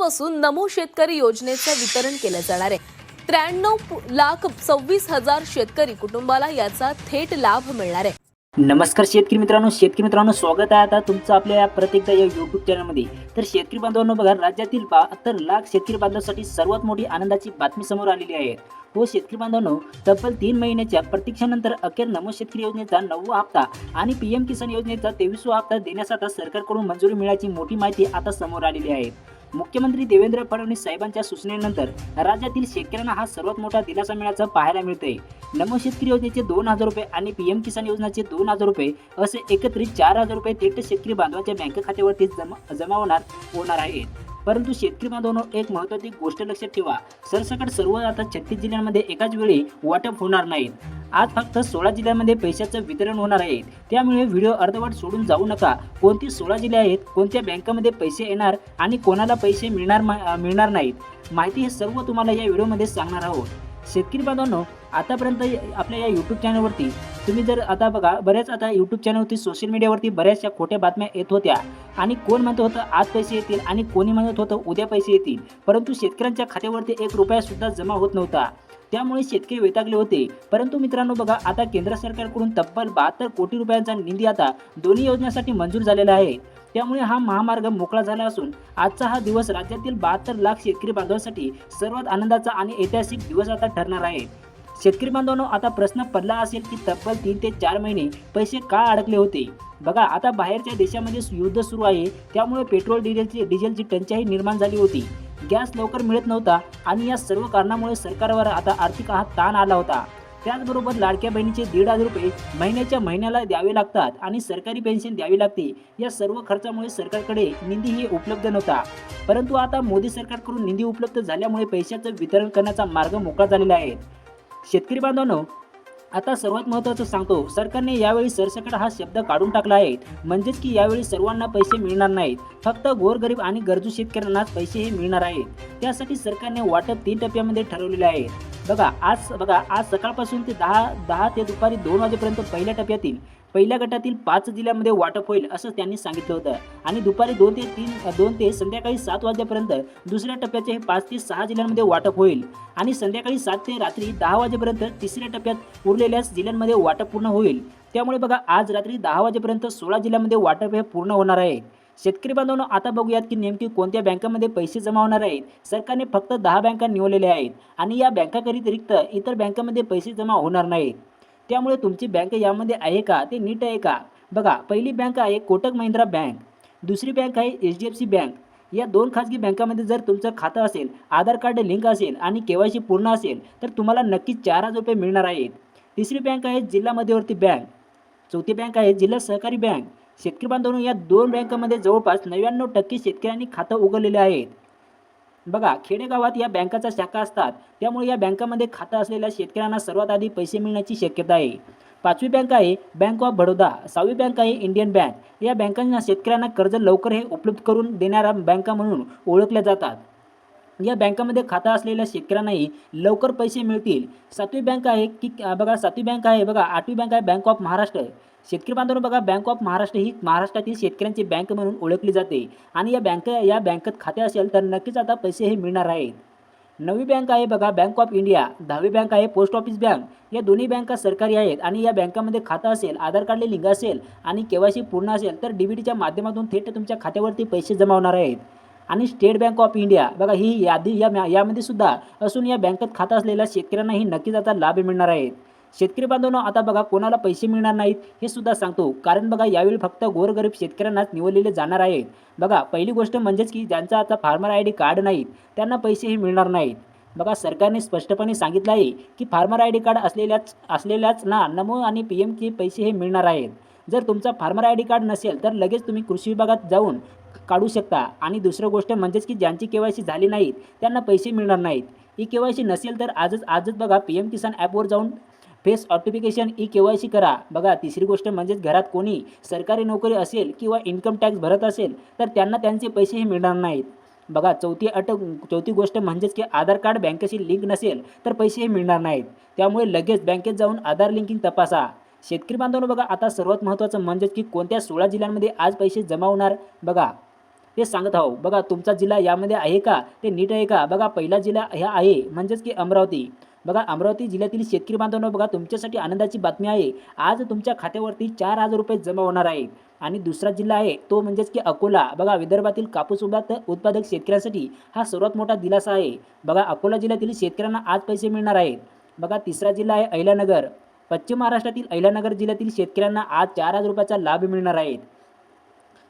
आजपासून नमो शेतकरी योजनेचे वितरण केले जाणार आहे. 93,26,000 शेतकरी कुटुंबाला याचा थेट लाभ मिळणार आहे. नमस्कार शेतकरी मित्रांनो स्वागत आहे आता तुमचं आपल्या या प्रत्येकदा या यूट्यूब चॅनलमध्ये. तर शेतकरी बांधवांनो बघा, राज्यातील 72 लाख शेतकरी बांधवांसाठी सर्वात मोठी आनंदाची बातमी समोर आलेली आहे. हो शेतकरी बांधवांनो, तब्बल 3 महिन्याच्या प्रतीक्षेनंतर अखेर नमो शेतकरी योजनेचा 9वा हप्ता आणि पीएम किसान योजनेचा 23वा हप्ता देण्यास आता सरकारकडून मंजुरी मिळाल्याची मोठी माहिती आता समोर आलेली आहे. मुख्यमंत्री देवेंद्र फडणवीस साहेबांच्या सूचनेनंतर राज्यातील शेतकऱ्यांना हा सर्वात मोठा दिलासा मिळाल्याचं पाहायला मिळतंय. नमो शेतकरी योजनेचे 2,000 रुपये आणि पीएम किसान योजनेचे 2,000 रुपये असे एकत्रित 4,000 रुपये थेट शेतकरी बांधवांच्या बँक खात्यावरती जमा होणार आहेत. परंतु शेतकरी बांधवांनो, एक महत्त्वाची गोष्ट लक्षात ठेवा, सरसकट सर्व आता 36 जिल्ह्यांमध्ये एकाच वेळी वाटप होणार नाहीत. आज फक्त 16 जिल्ह्यांमध्ये पैशाचं वितरण होणार आहे. त्यामुळे व्हिडिओ अर्धवट सोडून जाऊ नका. कोणती 16 जिल्हे आहेत, कोणत्या बँकामध्ये पैसे येणार आणि कोणाला पैसे मिळणार नाहीत, माहिती हे सर्व तुम्हाला या व्हिडिओमध्ये सांगणार आहोत. शेतकरी बांधवांनो, आतापर्यंत आपल्या या यूट्यूब चॅनलवरती तुम्ही जर आता बघा, बऱ्याच आता यूट्यूब चॅनलवरती सोशल मीडियावरती बऱ्याचशा खोट्या बातम्या येत होत्या आणि कोण म्हणत होतं आज पैसे येतील आणि कोणी म्हणत होतं उद्या पैसे येतील, परंतु शेतकऱ्यांच्या खात्यावरती 1 रुपया सुद्धा जमा होत नव्हता. त्यामुळे शेतकरी वैतागले होते. परंतु मित्रांनो बघा, आता केंद्र सरकारकडून तब्बल 72 कोटी रुपयांचा निधी आता दोन्ही योजनांसाठी मंजूर झालेला आहे. त्यामुळे हा महामार्ग मोकळा झाला असून आजचा हा दिवस राज्यातील 72 लाख शेतकरी बांधवांसाठी सर्वात आनंदाचा आणि ऐतिहासिक दिवस आता ठरणार आहे. शेतकरी बांधवांनो, आता प्रश्न पडला असेल की तब्बल 3 ते 4 महिने पैसे का अडकले होते. बघा, आता बाहेरच्या देशामध्ये युद्ध सुरू आहे, त्यामुळे पेट्रोल डिझेलची टंचाई निर्माण झाली होती. गॅस लवकर मिळत नव्हता आणि या सर्व कारणामुळे सरकारवर आता आर्थिक ताण आला होता. त्याचबरोबर लाडक्या बहिणीचे 1,500 रुपये महिन्याला द्यावे लागतात आणि सरकारी पेन्शन द्यावी लागते. या सर्व खर्चामुळे सरकारकडे निधीही उपलब्ध नव्हता. परंतु आता मोदी सरकारकडून निधी उपलब्ध झाल्यामुळे पैशाचं वितरण करण्याचा मार्ग मोकळा झालेला आहे. शेतकरी बांधवांनो, आता सर्वात महत्त्वाचं सांगतो, सरकारने यावेळी सरसकट हा शब्द काढून टाकला आहे. म्हणजेच की यावेळी सर्वांना पैसे मिळणार नाहीत, फक्त गोरगरीब आणि गरजू शेतकऱ्यांनाच पैसे हे मिळणार आहेत. त्यासाठी सरकारने वाटप 3 टप्प्यामध्ये ठरवलेले आहे. आज सकाळपासून ते 10 ते दुपारी 2 वाजेपर्यंत पहिल्या गटातील 5 जिल्ह्यांमध्ये वाटप होईल असं त्यांनी सांगितलं होतं आणि दुपारी 2 ते संध्याकाळी 7 वाजेपर्यंत दुसऱ्या टप्प्याचे 5 ते 6 जिल्ह्यांमध्ये वाटप होईल आणि संध्याकाळी 7 ते रात्री 10 वाजेपर्यंत तिसऱ्या टप्प्यात उरलेल्या जिल्ह्यांमध्ये वाटप पूर्ण होईल. त्यामुळे बघा, आज रात्री 10 वाजेपर्यंत 16 जिल्ह्यांमध्ये वाटप हे पूर्ण होणार आहे. शेतकरी बांधवांनो, आता बघूयात की नेमकी कोणत्या बँकांमध्ये पैसे जमा होणार आहेत. सरकारने फक्त 10 बँका निवडलेल्या आहेत आणि या बँकांव्यतिरिक्त इतर बँकांमध्ये पैसे जमा होणार नाहीत. त्यामुळे तुमची बँक यामध्ये आहे का, ते नीट आहे का. बघा, पहिली बँक आहे कोटक महिंद्रा बँक, दुसरी बँक आहे HDFC बँक. या 2 खाजगी बँकांमध्ये जर तुमचं खातं असेल, आधार कार्ड लिंक असेल आणि KYC पूर्ण असेल तर तुम्हाला नक्कीच 4,000 रुपये मिळणार आहेत. तिसरी बँक आहे जिल्हा मध्यवर्ती बँक, चौथी बँक आहे जिल्हा सहकारी बँक. शेतकरी बांधवांनो, या 2 बँकांमध्ये जवळपास 99% शेतकऱ्यांनी खातं उघडलेले आहेत. बघा, खेडेगावात या बँकाच्या शाखा असतात, त्यामुळे या बँकांमध्ये खातं असलेल्या शेतकऱ्यांना सर्वात आधी पैसे मिळण्याची शक्यता आहे. 5वी बँक आहे बँक ऑफ बडोदा, 6वी बँक आहे इंडियन बँक. या बँकांना शेतकऱ्यांना कर्ज लवकर हे उपलब्ध करून देणाऱ्या बँका म्हणून ओळखल्या जातात. या बँकांमध्ये खातं असलेल्या शेतकऱ्यांनाही लवकर पैसे मिळतील. 7वी बँक आहे 8वी बँक आहे बँक ऑफ महाराष्ट्र. शेतकरी बांधवांनो बघा, बँक ऑफ महाराष्ट्र ही महाराष्ट्रातील शेतकऱ्यांची बँक म्हणून ओळखली जाते आणि या बँकेत खाते असेल तर नक्कीच आता पैसे हे मिळणार आहेत. 9वी बँक आहे बघा बँक ऑफ इंडिया, 10वी बँक आहे पोस्ट ऑफिस बँक. या दोन्ही बँका सरकारी आहेत आणि या बँकांमध्ये खातं असेल, आधार कार्डले लिंक असेल आणि KYC पूर्ण असेल तर DBTच्या माध्यमातून थेट तुमच्या खात्यावरती पैसे जमा होणार आहेत. आणि स्टेट बँक ऑफ इंडिया बघा, ही यादी यामध्ये सुद्धा असून या बँकेत खातं असलेल्या शेतकऱ्यांनाही नक्कीच आता लाभ मिळणार आहेत. शेतकरी बांधवांनो, आता बघा कोणाला पैसे मिळणार नाहीत हे सुद्धा सांगतो, कारण बघा यावेळी फक्त गोरगरीब शेतकऱ्यांनाच निवडलेले जाणार आहेत. बघा, पहिली गोष्ट म्हणजेच की ज्यांचा आता फार्मर ID कार्ड नाहीत त्यांना पैसेही मिळणार नाहीत. बघा, सरकारने स्पष्टपणे सांगितलं आहे की फार्मर ID कार्ड असलेल्याच ना नमो आणि पीएमचे पैसे हे मिळणार आहेत. जर तुमचा फार्मर ID कार्ड नसेल तर लगेच तुम्ही कृषी विभागात जाऊन काढू शकता. आणि दुसरं गोष्ट म्हणजेच की ज्यांची KYC झाली नाहीत त्यांना पैसे मिळणार नाहीत. KYC नसेल तर आजच बघा PM किसान ॲपवर जाऊन फेस ऑथेंटिकेशन KYC करा. बघा, तिसरी गोष्ट म्हणजेच घरात कोणी सरकारी नोकरी असेल किंवा इन्कम टॅक्स भरत असेल तर त्यांना त्यांचे पैसेही मिळणार नाहीत. बघा, चौथी गोष्ट म्हणजेच की आधार कार्ड बँकेशी लिंक नसेल तर पैसेही मिळणार नाहीत. त्यामुळे लगेच बँकेत जाऊन आधार लिंकिंग तपासा. शेतकरी बांधवांनो बघा, आता सर्वात महत्त्वाचं म्हणजेच की कोणत्या 16 जिल्ह्यांमध्ये आज पैसे जमा होणार. बघा, ते सांगत आहोत. बघा तुमचा जिल्हा यामध्ये आहे का, ते नीट आहे का? बघा पहिला जिल्हा ह्या आहे म्हणजेच की अमरावती. बघा अमरावती जिल्ह्यातील शेतकरी बांधवांनो बघा तुमच्यासाठी आनंदाची बातमी आहे. आज तुमच्या खात्यावरती 4,000 रुपये जमा होणार आहेत. आणि दुसरा जिल्हा आहे तो म्हणजेच की अकोला. बघा विदर्भातील कापूस उत्पादक शेतकऱ्यांसाठी हा सर्वात मोठा दिलासा आहे. बघा अकोला जिल्ह्यातील शेतकऱ्यांना आज पैसे मिळणार आहेत. बघा तिसरा जिल्हा आहे अहिल्यानगर. पश्चिम महाराष्ट्रातील अहिल्यानगर जिल्ह्यातील शेतकऱ्यांना आज 4,000 रुपयाचा लाभ मिळणार आहेत.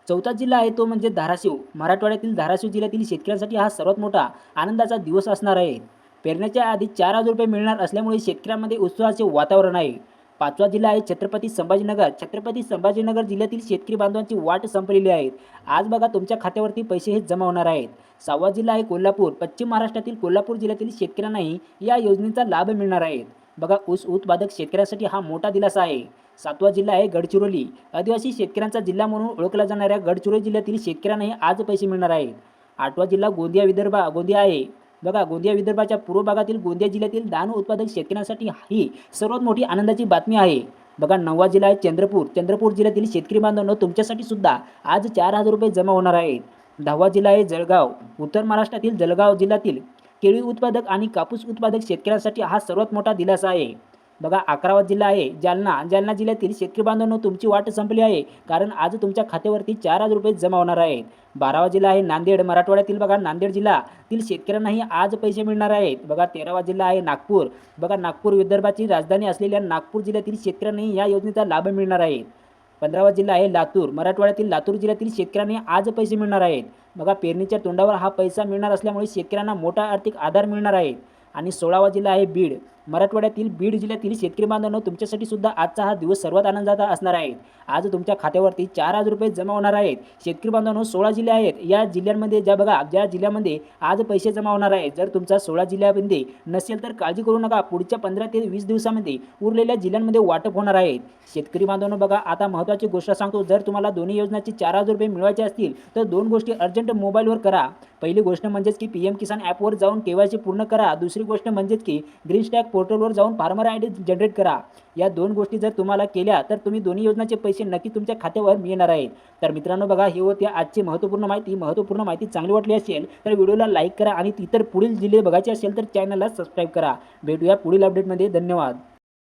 चौथा जिल्हा आहे तो म्हणजे धाराशिव. मराठवाड्यातील धाराशिव जिल्ह्यातील शेतकऱ्यांसाठी हा सर्वात मोठा आनंदाचा दिवस असणार आहे. पेरण्याच्या आधी 4,000 रुपये मिळणार असल्यामुळे शेतकऱ्यांमध्ये उत्साहाचे वातावरण आहे. पाचवा जिल्हा आहे छत्रपती संभाजीनगर. छत्रपती संभाजीनगर जिल्ह्यातील शेतकरी बांधवांची वाट संपलेली आहे. आज बघा तुमच्या खात्यावरती पैसे हे जमा होणार आहेत. सहावा जिल्हा आहे कोल्हापूर. पश्चिम महाराष्ट्रातील कोल्हापूर जिल्ह्यातील शेतकऱ्यांनाही या योजनेचा लाभ मिळणार आहे. बघा ऊस उत्पादक शेतकऱ्यांसाठी हा मोठा दिलासा आहे. सातवा जिल्हा आहे गडचिरोली. आदिवासी शेतकऱ्यांचा जिल्हा म्हणून ओळखला जाणाऱ्या गडचिरोली जिल्ह्यातील शेतकऱ्यांनाही आज पैसे मिळणार आहेत. आठवा जिल्हा गोंदिया आहे. बघा गोंदिया विदर्भाच्या पूर्व भागातील गोंदिया जिल्ह्यातील धान उत्पादक शेतकऱ्यांसाठी ही सर्वात मोठी आनंदाची बातमी आहे. बघा नववा जिल्हा आहे चंद्रपूर जिल्ह्यातील शेतकरी बांधवांनो तुमच्यासाठी सुद्धा आज 4,000 रुपये जमा होणार आहेत. दहावा जिल्हा आहे जळगाव. उत्तर महाराष्ट्रातील जळगाव जिल्ह्यातील केळी उत्पादक आणि कापूस उत्पादक शेतकऱ्यांसाठी हा सर्वात मोठा दिलासा आहे. बघा 11वा जिल्हा आहे जालना जिल्ह्यातील शेतकरी बांधवांनो तुमची वाट संपली आहे, कारण आज तुमच्या खात्यावरती 4,000 रुपये जमा होणार आहेत. 12वा जिल्हा आहे नांदेड. मराठवाड्यातील बघा नांदेड जिल्ह्यातील शेतकऱ्यांनाही आज पैसे मिळणार आहेत. बघा 13वा जिल्हा आहे नागपूर. बघा नागपूर विदर्भाची राजधानी असलेल्या नागपूर जिल्ह्यातील शेतकऱ्यांनाही या योजनेचा लाभ मिळणार आहे. 15वा जिल्हा आहे लातूर. मराठवाड्यातील लातूर जिल्ह्यातील शेतकऱ्यांनी आज पैसे मिळणार आहेत. बघा पेरणीच्या तोंडावर हा पैसा मिळणार असल्यामुळे शेतकऱ्यांना मोठा आर्थिक आधार मिळणार आहे. आणि 16वा जिल्हा आहे बीड. मराठवाड्यातील बीड जिल्ह्यातील शेतकरी बांधवांनो तुमच्यासाठी सुद्धा आजचा हा दिवस सर्वात आनंदाचा असणार आहे. आज तुमच्या खात्यावरती 4,000 रुपये जमा होणार आहेत. शेतकरी बांधवांनो 16 जिल्हे आहेत. या जिल्ह्यांमध्ये ज्या जिल्ह्यामध्ये आज पैसे जमा होणार आहेत, जर तुमचा 16 जिल्ह्यामध्ये नसेल तर काळजी करू नका. पुढच्या 15 ते 20 दिवसामध्ये उरलेल्या जिल्ह्यांमध्ये वाटप होणार आहेत. शेतकरी बांधवांनो बघा आता महत्त्वाची गोष्ट सांगतो. जर तुम्हाला दोन्ही योजनांचे 4,000 रुपये मिळवायचे असतील तर दोन गोष्टी अर्जंट मोबाईलवर करा. पहिली गोष्ट म्हणजेच की PM किसान ॲपवर जाऊन KYC पूर्ण करा. दुसरी गोष्ट म्हणजेच की ग्रीन स्टॅक पोर्टलवर जाऊन फार्मर ID जनरेट करा. या दोन गोष्टी जर तुम्हाला केल्या तर तुम्ही दोन्ही योजनांचे पैसे नक्की तुमच्या खात्यावर मिळणार आहेत. तर मित्रांनो बघा ही होती आजची महत्त्वपूर्ण माहिती चांगली वाटली असेल तर व्हिडिओला लाईक करा आणि इतर पुढील जिल्हे बघायचे असेल तर चॅनलला सबस्क्राईब करा. भेटूया पुढील अपडेटमध्ये. धन्यवाद.